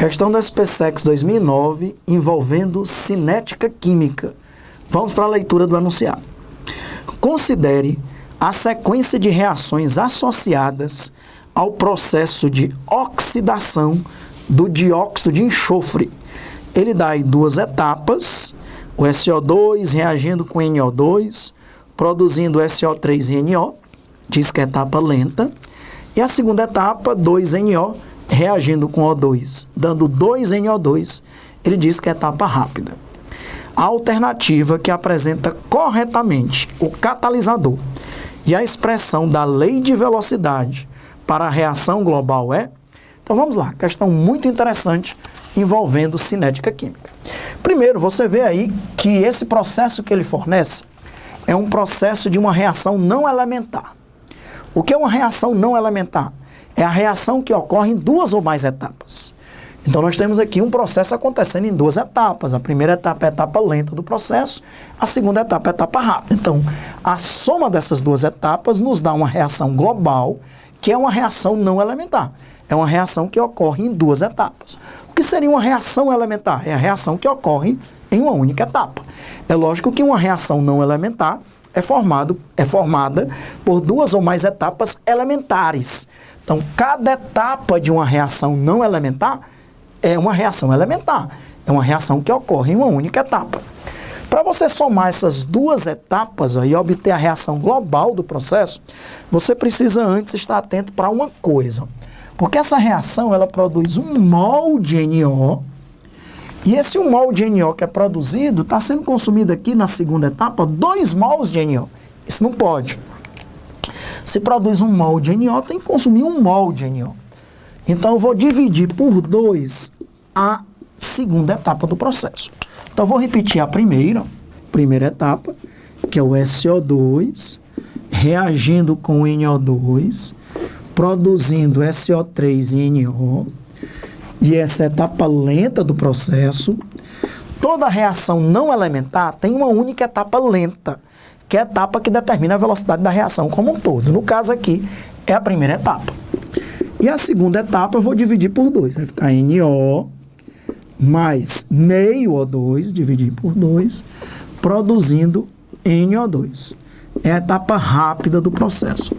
Questão da SPSEC 2009 envolvendo cinética química. Vamos para a leitura do enunciado. Considere a sequência de reações associadas ao processo de oxidação do dióxido de enxofre. Ele dá aí duas etapas, o SO2 reagindo com NO2, produzindo SO3 e NO, diz que é etapa lenta, e a segunda etapa, 2NO, reagindo com O2, dando 2NO2, ele diz que é etapa rápida. A alternativa que apresenta corretamente o catalisador e a expressão da lei de velocidade para a reação global é... Então vamos lá, questão muito interessante envolvendo cinética química. Primeiro, você vê aí que esse processo que ele fornece é um processo de uma reação não elementar. O que é uma reação não elementar? É a reação que ocorre em duas ou mais etapas. Então nós temos aqui um processo acontecendo em duas etapas. A primeira etapa é a etapa lenta do processo, a segunda etapa é a etapa rápida. Então, a soma dessas duas etapas nos dá uma reação global, que é uma reação não elementar. É uma reação que ocorre em duas etapas. O que seria uma reação elementar? É a reação que ocorre em uma única etapa. É lógico que uma reação não elementar é formada por duas ou mais etapas elementares. Então, cada etapa de uma reação não elementar é uma reação elementar. É uma reação que ocorre em uma única etapa. Para você somar essas duas etapas e obter a reação global do processo, você precisa antes estar atento para uma coisa. Porque essa reação, ela produz um mol de NO, e esse 1 mol de NO que é produzido está sendo consumido aqui na segunda etapa 2 mols de NO. Isso não pode. Se produz 1 mol de NO, tem que consumir 1 mol de NO. Então eu vou dividir por 2 a segunda etapa do processo. Então eu vou repetir a primeira etapa, que é o SO2, reagindo com o NO2, produzindo SO3 e NO. E essa etapa lenta do processo. Toda reação não elementar tem uma única etapa lenta, que é a etapa que determina a velocidade da reação como um todo. No caso aqui, é a primeira etapa. E a segunda etapa eu vou dividir por 2. Vai ficar NO mais meio O2, dividir por 2, produzindo NO2. É a etapa rápida do processo.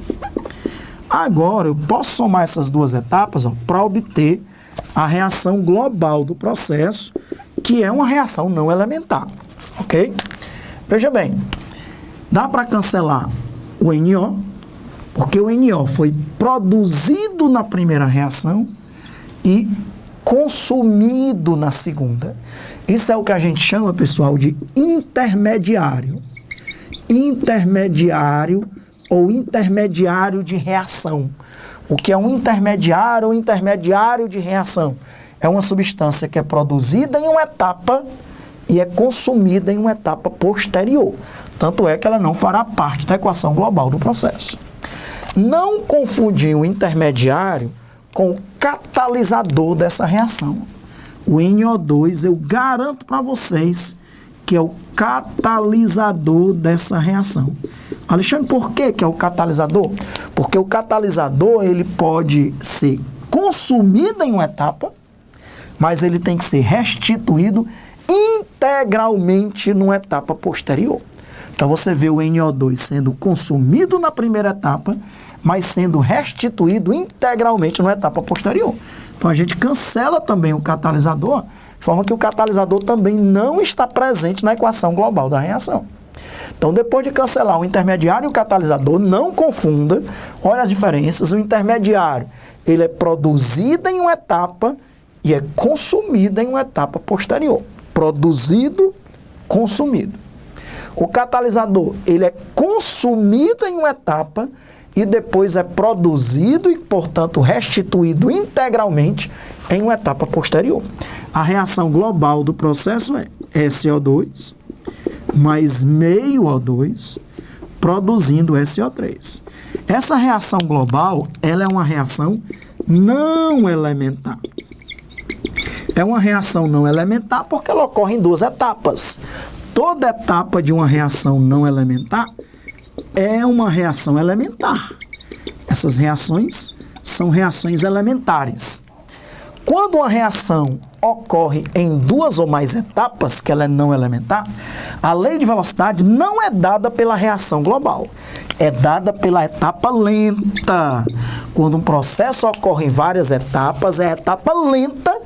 Agora, eu posso somar essas duas etapas para obter a reação global do processo, que é uma reação não elementar, ok? Veja bem, dá para cancelar o NO, porque o NO foi produzido na primeira reação e consumido na segunda. Isso é o que a gente chama, pessoal, de intermediário. Intermediário ou intermediário de reação. O que é um intermediário ou intermediário de reação? É uma substância que é produzida em uma etapa e é consumida em uma etapa posterior. Tanto é que ela não fará parte da equação global do processo. Não confundir o intermediário com o catalisador dessa reação. O NO2, eu garanto para vocês que é o catalisador dessa reação. Alexandre, por que é o catalisador? Porque o catalisador ele pode ser consumido em uma etapa, mas ele tem que ser restituído integralmente numa etapa posterior. Então você vê o NO2 sendo consumido na primeira etapa, mas sendo restituído integralmente numa etapa posterior. Então a gente cancela também o catalisador, de forma que o catalisador também não está presente na equação global da reação. Então, depois de cancelar o intermediário e o catalisador, não confunda, olha as diferenças. O intermediário, ele é produzido em uma etapa e é consumido em uma etapa posterior. Produzido, consumido. O catalisador, ele é consumido em uma etapa e depois é produzido e, portanto, restituído integralmente em uma etapa posterior. A reação global do processo é SO2 mais meio O2, produzindo SO3. Essa reação global, ela é uma reação não elementar. É uma reação não elementar porque ela ocorre em duas etapas. Toda etapa de uma reação não elementar é uma reação elementar. Essas reações são reações elementares. Quando uma reação ocorre em duas ou mais etapas, que ela é não elementar, a lei de velocidade não é dada pela reação global, é dada pela etapa lenta. Quando um processo ocorre em várias etapas, é a etapa lenta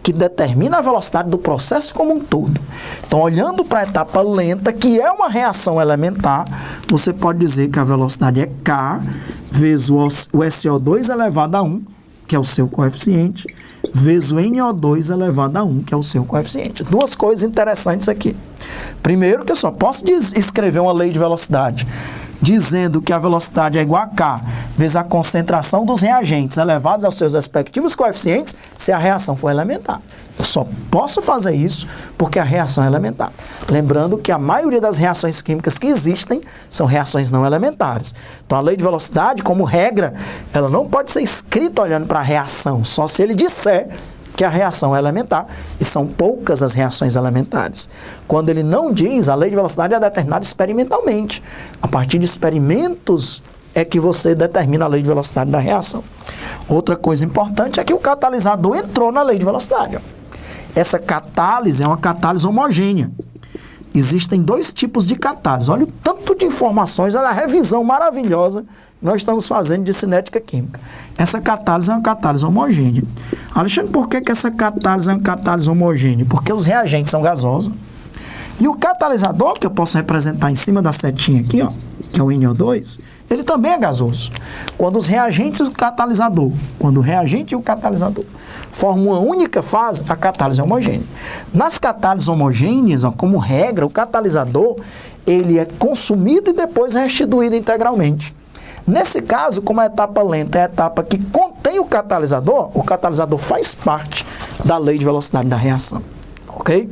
que determina a velocidade do processo como um todo. Então, olhando para a etapa lenta, que é uma reação elementar, você pode dizer que a velocidade é K vezes o SO2 elevado a 1, que é o seu coeficiente, vezes o NO2 elevado a 1, que é o seu coeficiente. Duas coisas interessantes aqui. Primeiro, que eu só posso escrever uma lei de velocidade dizendo que a velocidade é igual a K vezes a concentração dos reagentes elevados aos seus respectivos coeficientes se a reação for elementar. Eu só posso fazer isso porque a reação é elementar. Lembrando que a maioria das reações químicas que existem são reações não elementares. Então, a lei de velocidade, como regra, ela não pode ser escrita olhando para a reação, só se ele disser que a reação é elementar, e são poucas as reações elementares. Quando ele não diz, a lei de velocidade é determinada experimentalmente. A partir de experimentos é que você determina a lei de velocidade da reação. Outra coisa importante é que o catalisador entrou na lei de velocidade. Essa catálise é uma catálise homogênea. Existem dois tipos de catálise. Olha o tanto de informações, olha a revisão maravilhosa que nós estamos fazendo de cinética química. Essa catálise é uma catálise homogênea. Alexandre, por que essa catálise é uma catálise homogênea? Porque os reagentes são gasosos. E o catalisador, que eu posso representar em cima da setinha aqui, ó, que é o NO2, ele também é gasoso. Quando os reagentes e o catalisador, quando o reagente e o catalisador formam uma única fase, a catálise é homogênea. Nas catálises homogêneas, ó, como regra, o catalisador, ele é consumido e depois restituído integralmente. Nesse caso, como a etapa lenta é a etapa que contém o catalisador faz parte da lei de velocidade da reação, ok?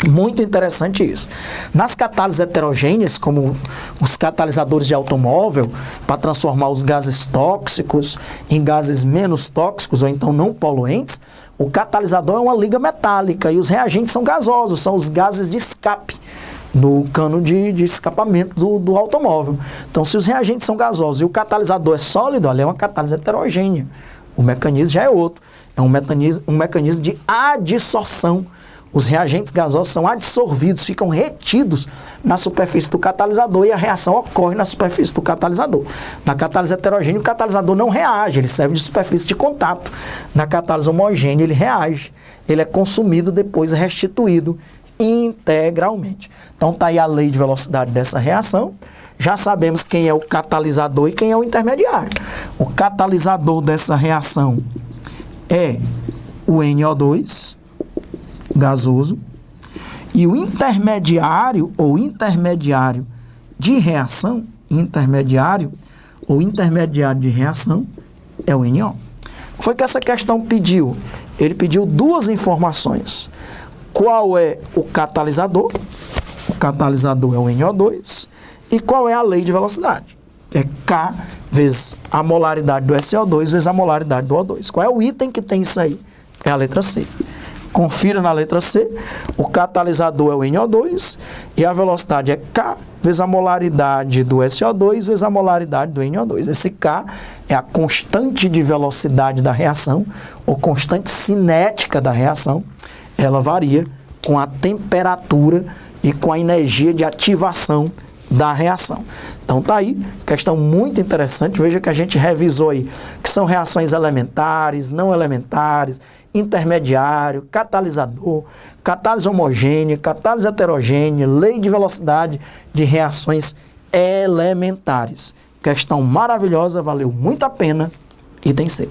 Muito interessante isso. Nas catálises heterogêneas, como os catalisadores de automóvel, para transformar os gases tóxicos em gases menos tóxicos ou então não poluentes, o catalisador é uma liga metálica e os reagentes são gasosos, são os gases de escape no cano de escapamento do automóvel. Então, se os reagentes são gasosos e o catalisador é sólido, ali é uma catálise heterogênea. O mecanismo já é outro. É um mecanismo de adsorção. Os reagentes gasosos são adsorvidos, ficam retidos na superfície do catalisador e a reação ocorre na superfície do catalisador. Na catálise heterogênea, o catalisador não reage, ele serve de superfície de contato. Na catálise homogênea, ele reage. Ele é consumido, depois é restituído integralmente. Então, está aí a lei de velocidade dessa reação. Já sabemos quem é o catalisador e quem é o intermediário. O catalisador dessa reação é o NO2, gasoso, e o intermediário ou intermediário de reação, intermediário de reação é o NO. O que foi que essa questão pediu? Ele pediu duas informações. Qual é o catalisador? O catalisador é o NO2. E qual é a lei de velocidade? É K vezes a molaridade do SO2 vezes a molaridade do O2. Qual é o item que tem isso aí? É a letra C. Confira na letra C, o catalisador é o NO2 e a velocidade é K vezes a molaridade do SO2 vezes a molaridade do NO2. Esse K é a constante de velocidade da reação, ou constante cinética da reação. Ela varia com a temperatura e com a energia de ativação da reação. Então tá aí, questão muito interessante. Veja que a gente revisou aí que são reações elementares, não elementares, intermediário, catalisador, catálise homogênea, catálise heterogênea, lei de velocidade de reações elementares. Questão maravilhosa, valeu muito a pena, item C.